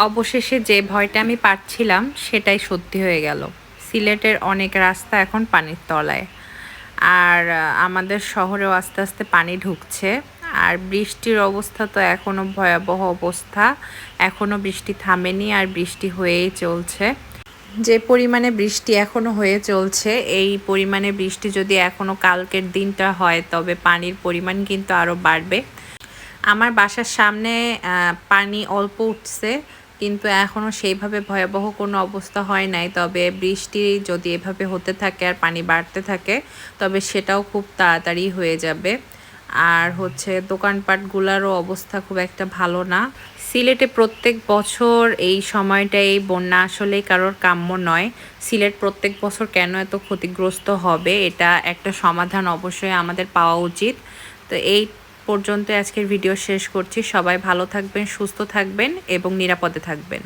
অবশেষে যে ভয়টা আমি পাচ্ছিলাম সেটাই সত্যি হয়ে গেল। সিলেটের অনেক রাস্তা এখন পানির তলায়। আর আমাদের শহরেও আস্তে আস্তে পানি ঢুকছে। আর বৃষ্টির অবস্থা তো এখনও ভয়াবহ অবস্থা। এখনও বৃষ্টি থামেনি আর বৃষ্টি হয়েই চলছে। যে পরিমাণে বৃষ্টি এখনও হয়ে চলছে, এই পরিমাণে বৃষ্টি যদি এখনও কালকের দিনটা হয় তবে পানির পরিমাণ কিন্তু আরও বাড়বে। আমার বাসার সামনে পানি অল্প উঠছে, কিন্তু এখনও সেইভাবে ভয়াবহ কোনো অবস্থা হয় নাই। তবে বৃষ্টি যদি এভাবে হতে থাকে আর পানি বাড়তে থাকে তবে সেটাও খুব তাড়াতাড়ি হয়ে যাবে। আর দোকানপাটগুলোরও অবস্থা খুব একটা ভালো না। সিলেটে প্রত্যেক বছর এই সময়টাই বন্যা আসলেই কারোর কাম্য নয়। সিলেট প্রত্যেক বছর কেন এত ক্ষতিগ্রস্ত হবে, এটা একটা সমাধান অবশ্যই আমাদের পাওয়া উচিত। তো এই পর্যন্ত আজকের ভিডিও শেষ করছি। সবাই ভালো থাকবেন, সুস্থ থাকবেন এবং নিরাপদে থাকবেন।